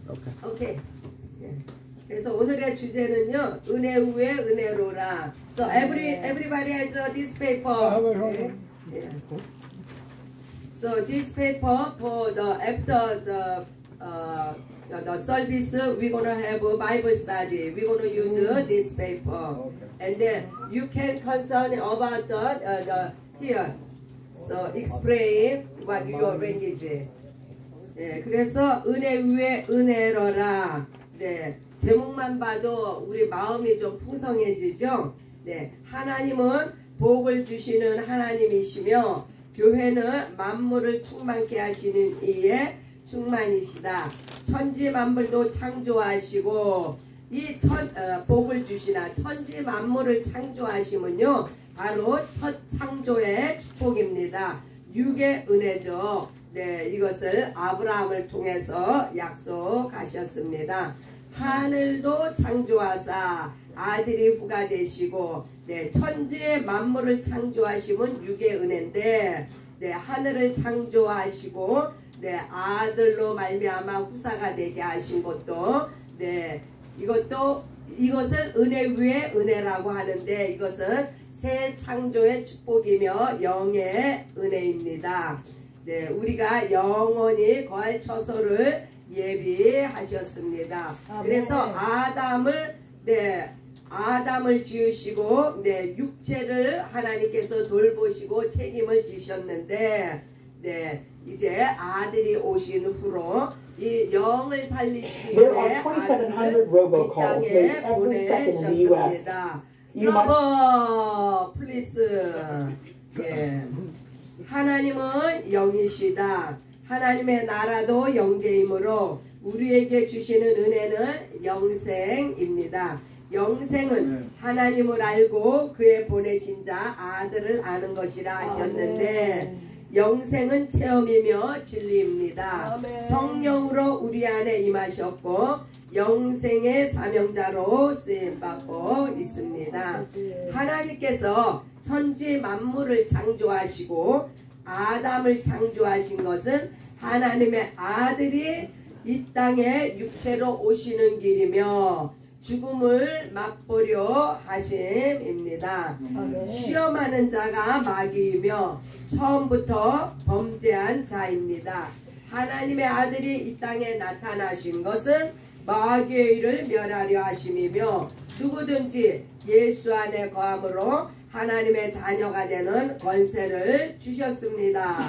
오케이. 예. 그래서 오늘의 주제는요, 은혜 후에 은혜로라. So everybody has this paper. Okay? Yeah. So this paper for the after the service, we're gonna have a Bible study. We're gonna use this paper, and then you can concern about the here. So explain what your language. 네, 그래서 은혜 위에 은혜로라. 네, 제목만 봐도 우리 마음이 좀 풍성해지죠. 네, 하나님은 복을 주시는 하나님이시며 교회는 만물을 충만케 하시는 이의 충만이시다. 천지 만물도 창조하시고 이 복을 주시나 천지 만물을 창조하시면요 바로 첫 창조의 축복입니다. 육의 은혜죠. 네, 이것을 아브라함을 통해서 약속하셨습니다. 하늘도 창조하사 아들이 후가 되시고, 네, 천지의 만물을 창조하시면 육의 은혜인데, 네, 하늘을 창조하시고, 네, 아들로 말미암아 후사가 되게 하신 것도, 네, 이것을 은혜 위에 은혜라고 하는데, 이것은 새 창조의 축복이며 영의 은혜입니다. 네, 우리가 영원히 거할 처소를 예비하셨습니다. 그래서 아담을 지으시고, 네, 육체를 하나님께서 돌보시고 책임을 지셨는데, 네, 이제 아들이 오신 후로 이 영을 살리시기 위해 아들을 이 땅에 보내셨습니다. 러버, 플리스. 예. 하나님은 영이시다. 하나님의 나라도 영계이므로 우리에게 주시는 은혜는 영생입니다. 영생은 하나님을 알고 그의 보내신 자 아들을 아는 것이라 하셨는데, 영생은 체험이며 진리입니다. 성령으로 우리 안에 임하셨고 영생의 사명자로 쓰임받고 있습니다. 하나님께서 천지 만물을 창조하시고 아담을 창조하신 것은 하나님의 아들이 이 땅에 육체로 오시는 길이며 죽음을 맛보려 하심입니다. 시험하는 자가 마귀이며 처음부터 범죄한 자입니다. 하나님의 아들이 이 땅에 나타나신 것은 마귀의 일을 멸하려 하심이며 누구든지 예수 안에 거함으로 하나님의 자녀가 되는 권세를 주셨습니다.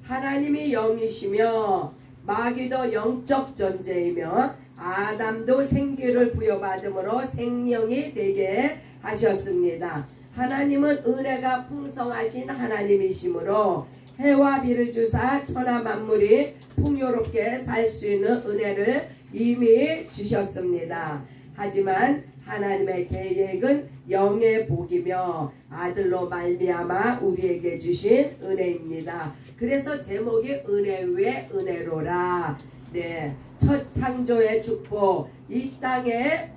하나님이 영이시며 마귀도 영적 존재이며 아담도 생기를 부여받음으로 생명이 되게 하셨습니다. 하나님은 은혜가 풍성하신 하나님이시므로 해와 비를 주사 천하 만물이 풍요롭게 살 수 있는 은혜를 이미 주셨습니다. 하지만 하나님의 계획은 영의 복이며 아들로 말미암아 우리에게 주신 은혜입니다. 그래서 제목이 은혜 위에 은혜로라. 네, 첫 창조의 축복, 이 땅의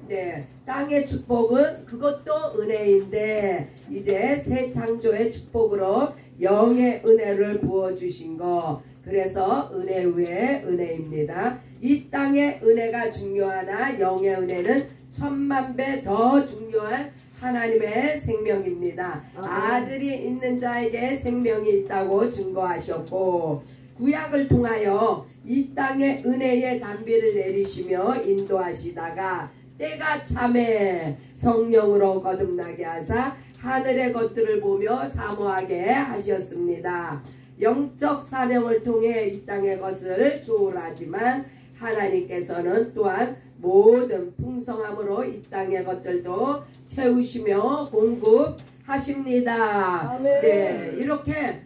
땅의 축복은 그것도 은혜인데 이제 새 창조의 축복으로 영의 은혜를 부어주신 거, 그래서 은혜 위에 은혜입니다. 이 땅의 은혜가 중요하나 영의 은혜는 천만 배 더 중요한 하나님의 생명입니다. 아들이 있는 자에게 생명이 있다고 증거하셨고 구약을 통하여 이 땅에 은혜의 단비를 내리시며 인도하시다가 때가 참에 성령으로 거듭나게 하사 하늘의 것들을 보며 사모하게 하셨습니다. 영적 사명을 통해 이 땅의 것을 조울하지만 하나님께서는 또한 모든 풍성함으로 이 땅의 것들도 채우시며 공급하십니다. 네, 이렇게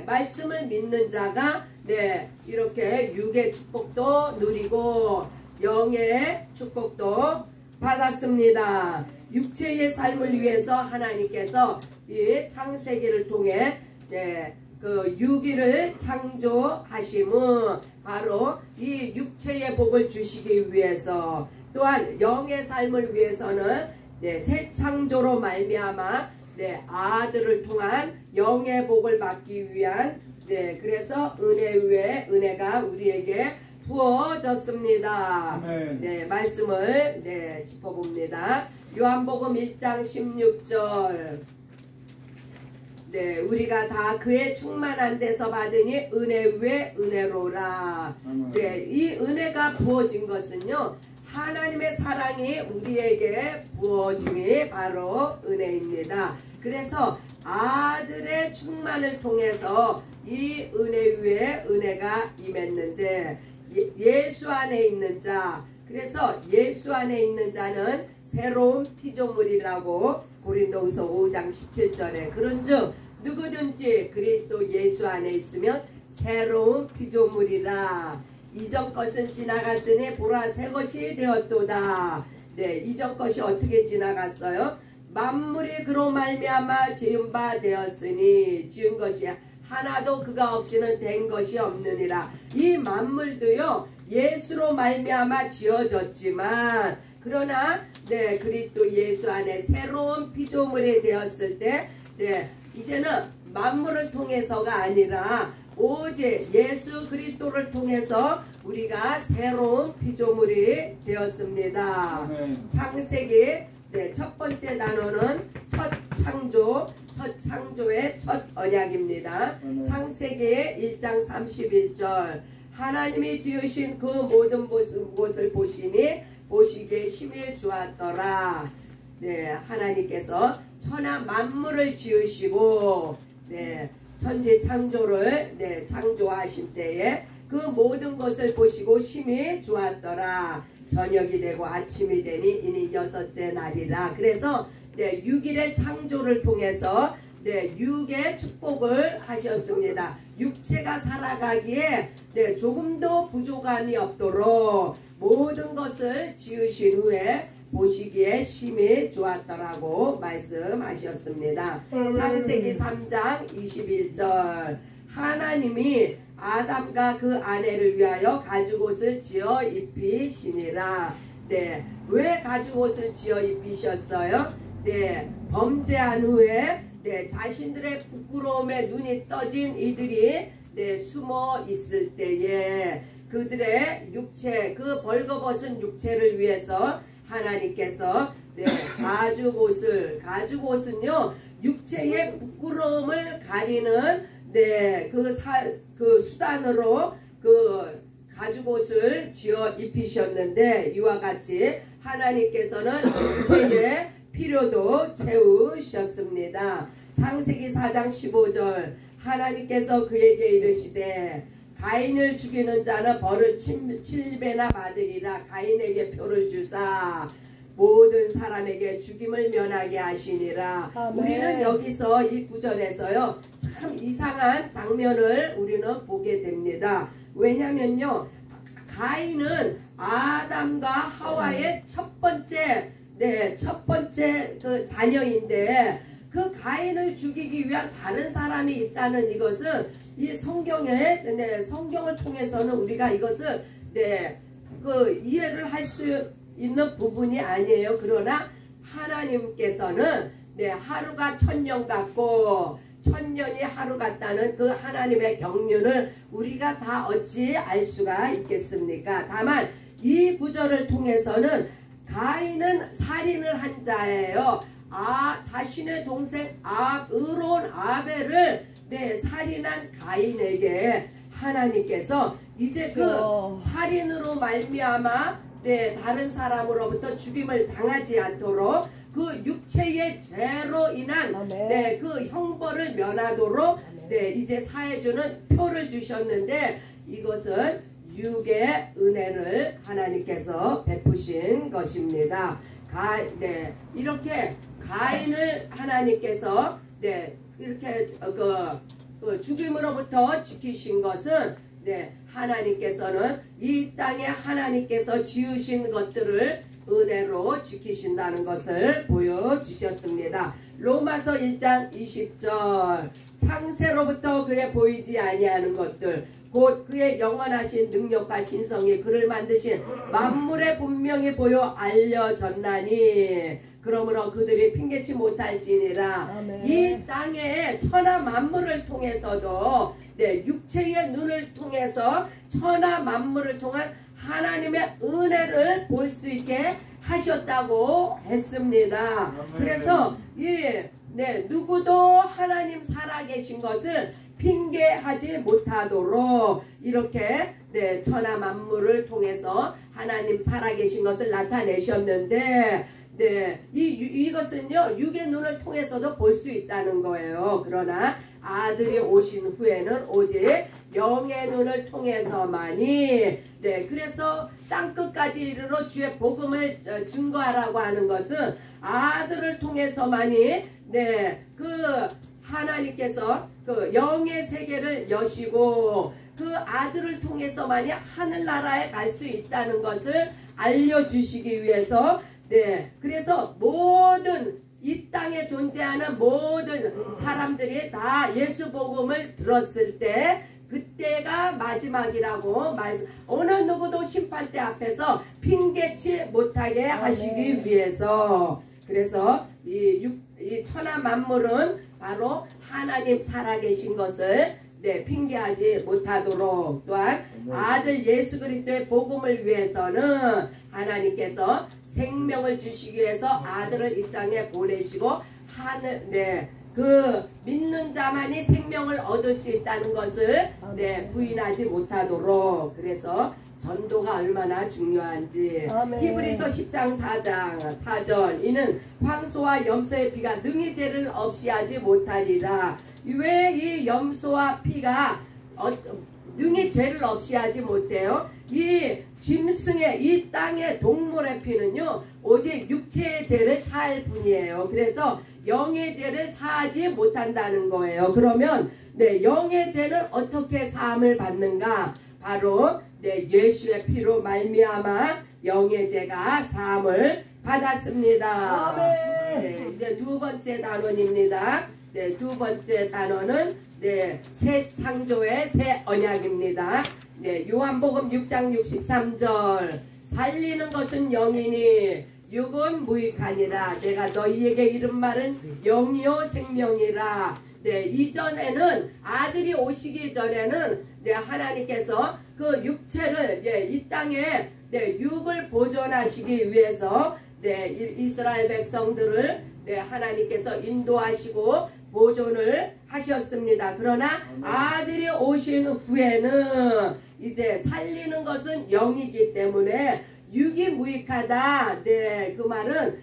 말씀을 믿는 자가 이렇게 육의 축복도 누리고 영의 축복도 받았습니다. 육체의 삶을 위해서 하나님께서 이 창세기를 통해 그 유기를 창조하심은 바로 이 육체의 복을 주시기 위해서, 또한 영의 삶을 위해서는 새 창조로 말미암아 아들을 통한 영의 복을 받기 위한 그래서 은혜 위에 은혜가 우리에게 부어졌습니다. 아멘. 네, 말씀을 짚어봅니다. 요한복음 1장 16절. 네, 우리가 다 그의 충만한 데서 받으니 은혜 위에 은혜로라. 네, 이 은혜가 부어진 것은요, 하나님의 사랑이 우리에게 부어짐이 바로 은혜입니다. 그래서 아들의 충만을 통해서 이 은혜 위에 은혜가 임했는데, 예수 안에 있는 자, 그래서 예수 안에 있는 자는 새로운 피조물이라고 고린도후서 5장 17절에 그런즉 누구든지 그리스도 예수 안에 있으면 새로운 피조물이라. 이전 것은 지나갔으니 보라 새 것이 되었도다. 네, 이전 것이 어떻게 지나갔어요? 만물이 그로 말미암아 지은 바 되었으니, 지은 것이 하나도 그가 없이는 된 것이 없느니라. 이 만물도요, 예수로 말미암아 지어졌지만, 그러나 네, 그리스도 예수 안에 새로운 피조물이 되었을 때, 네, 이제는 만물을 통해서가 아니라 오직 예수 그리스도를 통해서 우리가 새로운 피조물이 되었습니다. 창세기 첫 번째 단어는 첫 창조, 첫 창조의 첫 언약입니다. 창세기 1장 31절. 하나님이 지으신 그 모든 곳을 보시니 보시기에 심히 좋았더라. 네, 하나님께서 천하 만물을 지으시고, 네, 천지 창조를 창조하신 때에 그 모든 것을 보시고 심히 좋았더라. 저녁이 되고 아침이 되니 이니 여섯째 날이라. 그래서 6일의 창조를 통해서 6의 축복을 하셨습니다. 육체가 살아가기에 조금도 부족함이 없도록 모든 것을 지으신 후에 보시기에 심히 좋았더라고 말씀하셨습니다. 창세기 3장 21절. 하나님이 아담과 그 아내를 위하여 가죽옷을 지어 입히시니라. 네, 왜 가죽옷을 지어 입히셨어요? 네, 범죄한 후에 자신들의 부끄러움에 눈이 떠진 이들이 숨어 있을 때에 그들의 육체, 그 벌거벗은 육체를 위해서 하나님께서 가죽옷은요, 육체의 부끄러움을 가리는 그 수단으로 그 가죽옷을 지어 입히셨는데, 이와 같이 하나님께서는 육체의 필요도 채우셨습니다. 창세기 4장 15절. 하나님께서 그에게 이르시되 가인을 죽이는 자는 벌을 7배나 받으리라. 가인에게 표를 주사 모든 사람에게 죽임을 면하게 하시니라. 아멘. 우리는 여기서 이 구절에서요, 참 이상한 장면을 우리는 보게 됩니다. 왜냐면요, 가인은 아담과 하와의 첫 번째 그 자녀인데, 그 가인을 죽이기 위한 다른 사람이 있다는 이것은 이 성경을 통해서는 우리가 이것을 그 이해를 할 수 있는 부분이 아니에요. 그러나 하나님께서는 하루가 1000년 같고 1000년이 하루 같다는 그 하나님의 경륜을 우리가 다 어찌 알 수가 있겠습니까? 다만 이 구절을 통해서는 가인은 살인을 한 자예요. 자신의 동생 의로운 아벨을 살인한 가인에게 하나님께서 이제 그 살인으로 말미암아 다른 사람으로부터 죽임을 당하지 않도록 그 육체의 죄로 인한 그 형벌을 면하도록 이제 사해주는 표를 주셨는데, 이것은 육의 은혜를 하나님께서 베푸신 것입니다. 이렇게 가인을 하나님께서 이렇게 그 죽임으로부터 지키신 것은 하나님께서는 이 땅에 하나님께서 지으신 것들을 은혜로 지키신다는 것을 보여주셨습니다. 로마서 1장 20절. 창세로부터 그의 보이지 아니하는 것들 곧 그의 영원하신 능력과 신성이 그를 만드신 만물에 분명히 보여 알려졌나니 그러므로 그들이 핑계치 못할지니라. 아멘. 이 땅에 천하 만물을 통해서도 네, 육체의 눈을 통해서 천하 만물을 통한 하나님의 은혜를 볼 수 있게 하셨다고 했습니다. 그래서 누구도 하나님 살아계신 것을 핑계하지 못하도록 이렇게 천하 만물을 통해서 하나님 살아계신 것을 나타내셨는데 이것은요 육의 눈을 통해서도 볼 수 있다는 거예요. 그러나 아들이 오신 후에는 오직 영의 눈을 통해서만이 그래서 땅끝까지 이르러 주의 복음을 증거하라고 하는 것은 아들을 통해서만이 그 하나님께서 그 영의 세계를 여시고 그 아들을 통해서만이 하늘나라에 갈 수 있다는 것을 알려주시기 위해서 그래서 모든 이 땅에 존재하는 모든 사람들이 다 예수 복음을 들었을 때 그때가 마지막이라고 말씀. 어느 누구도 심판대 앞에서 핑계치 못하게 하시기 위해서. 그래서 이 천하 만물은 바로 하나님 살아계신 것을 핑계하지 못하도록, 또한 아들 예수 그리스도의 복음을 위해서는 하나님께서 생명을 주시기 위해서 아들을 이 땅에 보내시고 그 믿는 자만이 생명을 얻을 수 있다는 것을 부인하지 못하도록. 그래서 전도가 얼마나 중요한지. 히브리서 10장 4장 4절 이는 황소와 염소의 피가 능히 죄를 없이 하지 못하리라. 왜 이 염소와 피가 능히 죄를 없이 하지 못해요? 이 짐승의 이 땅의 동물의 피는요 오직 육체의 죄를 사할 뿐이에요. 그래서 영의 죄를 사하지 못한다는 거예요. 그러면 영의 죄는 어떻게 사함을 받는가? 바로 예수의 피로 말미암아 영의 죄가 사함을 받았습니다. 이제 두 번째 단원입니다. 두 번째 단원은 새 창조의 새 언약입니다. 요한복음 6장 63절 살리는 것은 영이니 육은 무익하니라. 내가 너희에게 이른 말은 영이요 생명이라. 이전에는 아들이 오시기 전에는 하나님께서 그 육체를 이 땅에 육을 보존하시기 위해서 이스라엘 백성들을 하나님께서 인도하시고 보존을 하셨습니다. 그러나 아들이 오신 후에는 이제 살리는 것은 영이기 때문에 육이 무익하다. 그 말은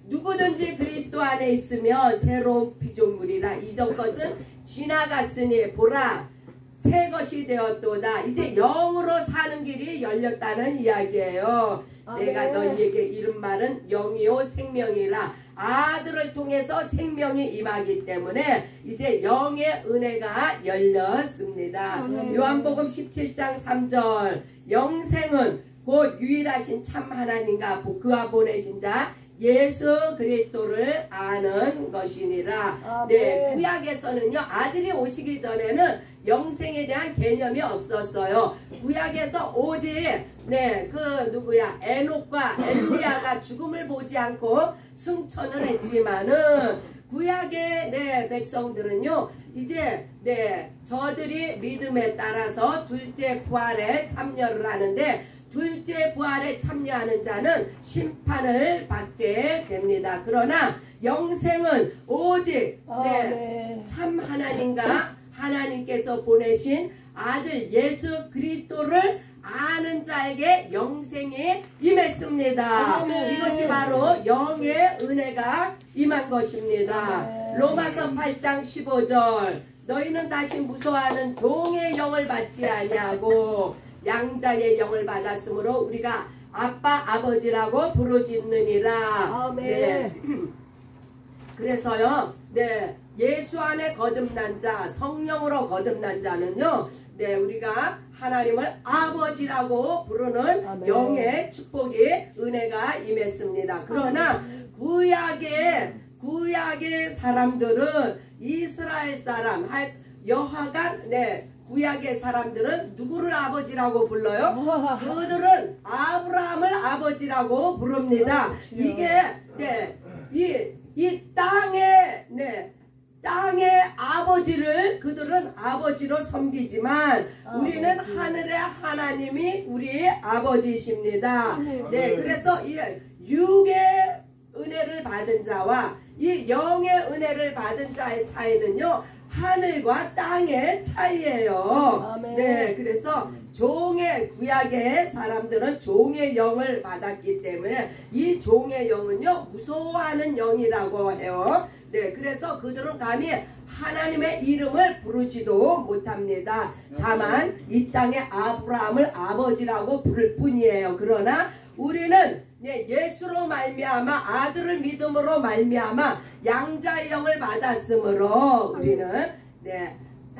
누구든지 그리스도 안에 있으면 새로운 피조물이라. 이전 것은 지나갔으니 보라 새 것이 되었도다. 이제 영으로 사는 길이 열렸다는 이야기예요. 내가 너희에게 이른 말은 영이요 생명이라. 아들을 통해서 생명이 임하기 때문에 이제 영의 은혜가 열렸습니다. 요한복음 17장 3절 영생은 곧 유일하신 참 하나님과 그와 보내신 자 예수 그리스도를 아는 것이니라. 구약에서는요 아들이 오시기 전에는 영생에 대한 개념이 없었어요. 구약에서 오직 에녹과 엘리야가 죽음을 보지 않고 승천을 했지만은 구약의 백성들은요 이제 저들이 믿음에 따라서 둘째 부활에 참여를 하는데 둘째 부활에 참여하는 자는 심판을 받게 됩니다. 그러나 영생은 오직 참 하나님과 하나님께서 보내신 아들 예수 그리스도를 아는 자에게 영생이 임했습니다. 이것이 바로 영의 은혜가 임한 것입니다. 로마서 8장 15절 너희는 다시 무서워하는 종의 영을 받지 아니하고 양자의 영을 받았으므로 우리가 아빠 아버지라고 부르짖느니라. 그래서요 예수 안에 거듭난 자 성령으로 거듭난 자는요 우리가 하나님을 아버지라고 부르는 영의 축복이 은혜가 임했습니다. 그러나 구약의 사람들은 이스라엘 사람 여하간 구약의 사람들은 누구를 아버지라고 불러요? 그들은 아브라함을 아버지라고 부릅니다. 이게 이 땅에 땅의 아버지를 그들은 아버지로 섬기지만 우리는 하늘의 하나님이 우리의 아버지이십니다. 네, 그래서 이 육의 은혜를 받은 자와 이 영의 은혜를 받은 자의 차이는요, 하늘과 땅의 차이예요. 네, 그래서 종의 구약의 사람들은 종의 영을 받았기 때문에 이 종의 영은요, 무서워하는 영이라고 해요. 네, 그래서 그들은 감히 하나님의 이름을 부르지도 못합니다. 다만 이 땅의 아브라함을 아버지라고 부를 뿐이에요. 그러나 우리는 예수로 말미암아 아들을 믿음으로 말미암아 양자의 영을 받았으므로 우리는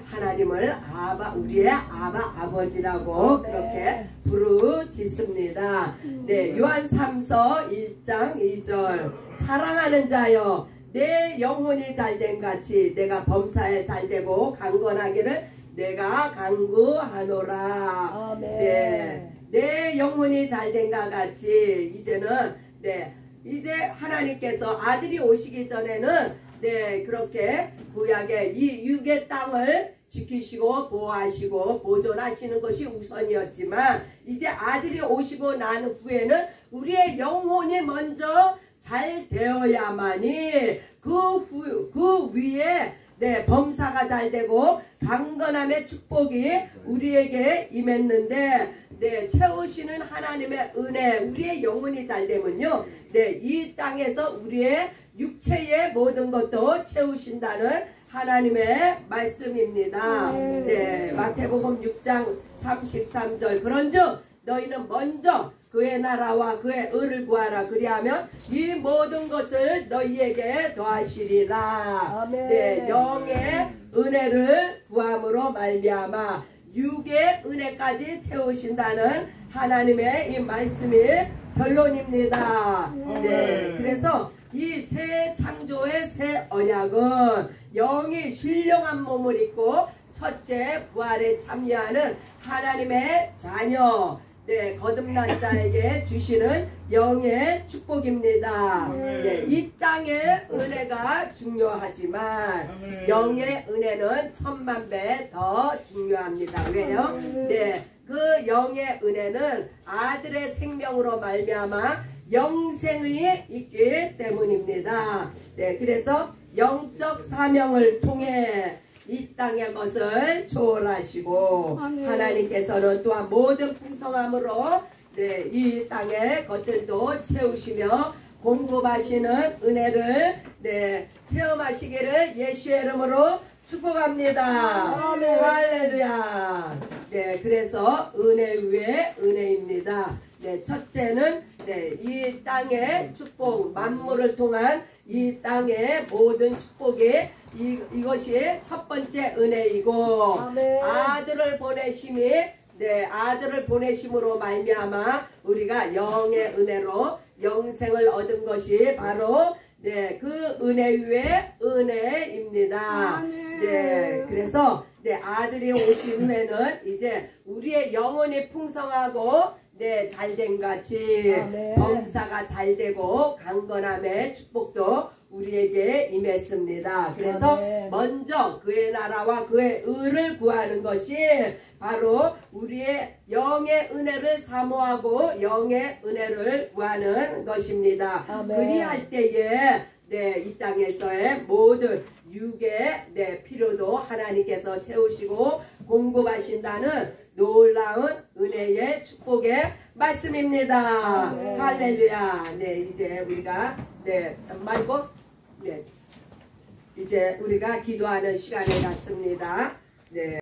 하나님을 우리의 아버지라고 그렇게 부르짖습니다. 요한 3서 1장 2절 사랑하는 자여 내 영혼이 잘된 같이 내가 범사에 잘되고 강건하기를 내가 간구하노라. 내 영혼이 잘된 것 같이 이제는 이제 하나님께서 아들이 오시기 전에는 그렇게 구약의 이 육의 땅을 지키시고 보호하시고 보존하시는 것이 우선이었지만 이제 아들이 오시고 난 후에는 우리의 영혼이 먼저 잘 되어야만이 그 위에 범사가 잘 되고 강건함의 축복이 우리에게 임했는데 채우시는 하나님의 은혜 우리의 영혼이 잘 되면요 이 땅에서 우리의 육체의 모든 것도 채우신다는 하나님의 말씀입니다. 마태복음 6장 33절 그런즉 너희는 먼저 그의 나라와 그의 의를 구하라. 그리하면 이 모든 것을 너희에게 더하시리라. 영의 은혜를 구함으로 말미암아 육의 은혜까지 채우신다는 하나님의 이 말씀이 결론입니다. 그래서 이 새 창조의 새 언약은 영이 신령한 몸을 입고 첫째 부활에 참여하는 하나님의 자녀 거듭난 자에게 주시는 영의 축복입니다. 이 땅의 은혜가 중요하지만 영의 은혜는 천만 배 더 중요합니다. 왜요? 그 영의 은혜는 아들의 생명으로 말미암아 영생이 있기 때문입니다. 그래서 영적 사명을 통해 이 땅의 것을 초월하시고 하나님께서는 또한 모든 풍성함으로 이 땅의 것들도 채우시며 공급하시는 은혜를 체험하시기를 예수의 이름으로 축복합니다. 할렐루야. 그래서 은혜 위에 은혜입니다. 첫째는 이 땅의 축복 만물을 통한 이 땅의 모든 축복이 이것이 첫 번째 은혜이고 아들을 보내심이 아들을 보내심으로 말미암아 우리가 영의 은혜로 영생을 얻은 것이 바로 그 은혜 위에 은혜입니다. 그래서 아들이 오신 후에는 이제 우리의 영혼이 풍성하고 잘된 같이 범사가 잘되고 강건함의 축복도 우리에게 임했습니다. 그래서 먼저 그의 나라와 그의 의를 구하는 것이 바로 우리의 영의 은혜를 사모하고 영의 은혜를 구하는 것입니다. 그리할 때에 이 땅에서의 모든 육의 필요도 하나님께서 채우시고 공급하신다는 놀라운 은혜의 축복의 말씀입니다. 할렐루야. 이제 우리가 말고 이제 우리가 기도하는 시간이 갔습니다.